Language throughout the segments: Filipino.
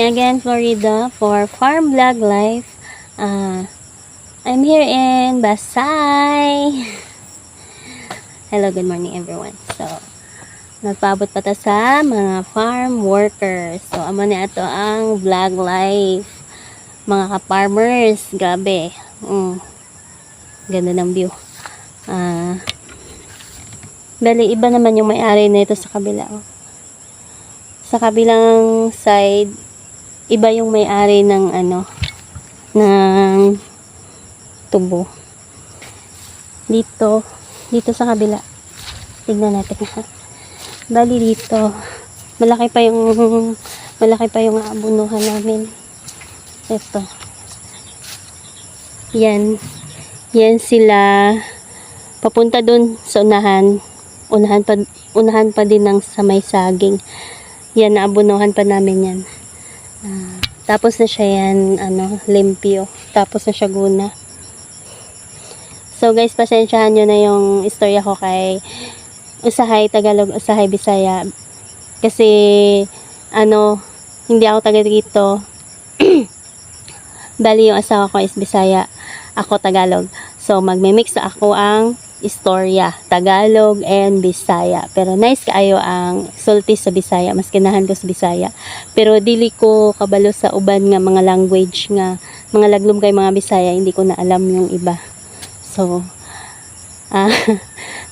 again, Florida, for Farm Vlog Life. I'm here in Basay. Hello, good morning everyone. So, nagpaabot pa ta sa mga farm workers. So, amo na ito ang vlog life. Mga ka-farmers, grabe. Ganda ng view. Bali, iba naman yung may-ari na ito sa kabila. Sa kabilang side, iba yung may-ari ng ng tubo. Dito sa kabila. Tignan natin ha. Bali dito, malaki pa yung aabunuhan namin. Ito. Yan sila papunta dun sa unahan. Unahan pa din ng sa may saging. Yan, naabunuhan pa namin yan. Tapos na siya yan, limpyo. Tapos na siya guna. So guys, pasensyahan nyo na yung istorya ko kay Usahay Tagalog, Usahay Bisaya. Kasi, hindi ako taga dito. Bali yung asawa ko is Bisaya. Ako Tagalog. So, magme-mix ako ang istorya, Tagalog and Bisaya. Pero nice kaayo ang sulti sa Bisaya. Mas kinahan ko sa Bisaya. Pero dili ko kabalo sa uban nga mga language nga mga laglom kay mga Bisaya. Hindi ko na alam yung iba. So,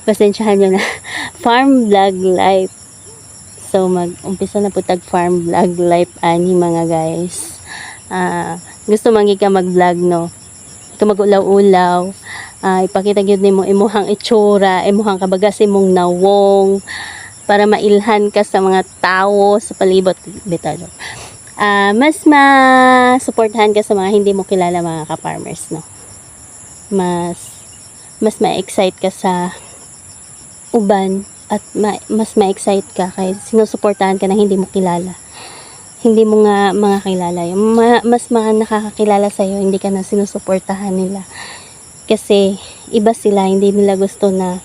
pasensyahan nyo na. Farm vlog life. So, mag-umpisa na po tag farm vlog life ani mga guys. Gusto mangi ka mag-vlog, no? Ika mag-ulaw-ulaw. Ipakita gyud nimo imuhang itsura, imuhang kabagas imong nawong para mailhan ka sa mga tao sa palibot bitado. Mas ma-suportahan ka sa mga hindi mo kilala mga ka-farmers, no? Mas ma-excite ka sa uban at mas ma-excite ka kay sinusuportahan ka na hindi mo kilala. Hindi mo nga mga kilala yung mas mga nakakakilala sa iyo, hindi ka na sinusuportahan nila. Kasi iba sila, hindi nila gusto na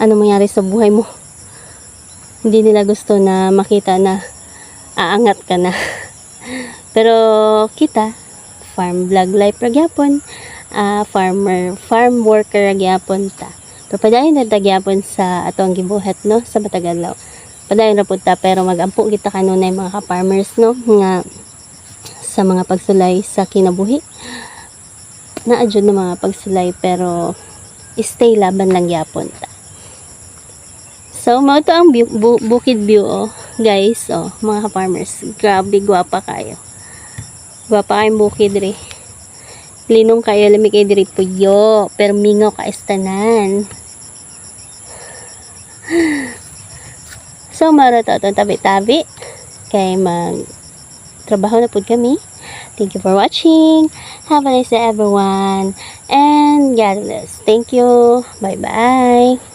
ano mangyari sa buhay mo. Hindi nila gusto na makita na aangat ka na. Pero kita, farm vlog life ragyapon, farm worker ragyapon ta. Pero padayon na tagyapon sa atong gibuhat, no, sa Batagalaw. Padayon na punta, pero magampo kita kanunay mga ka-farmers, no, nga sa mga pagsulay sa kinabuhi. Naadyo na mga pagsulay, pero stay laban lang yapon ta. So, mao to ang bukid view, guys, mga ka-farmers. Grabe, gwapa kayo. Gwapa kayong bukid rin. Linong kayo, lamig kayo diri puyo, pero mingaw ka estanan. So, maro to itong tabi-tabi. Kaya trabaho na po kami. Thank you for watching. Have a nice day everyone. And God bless. Thank you. Bye-bye.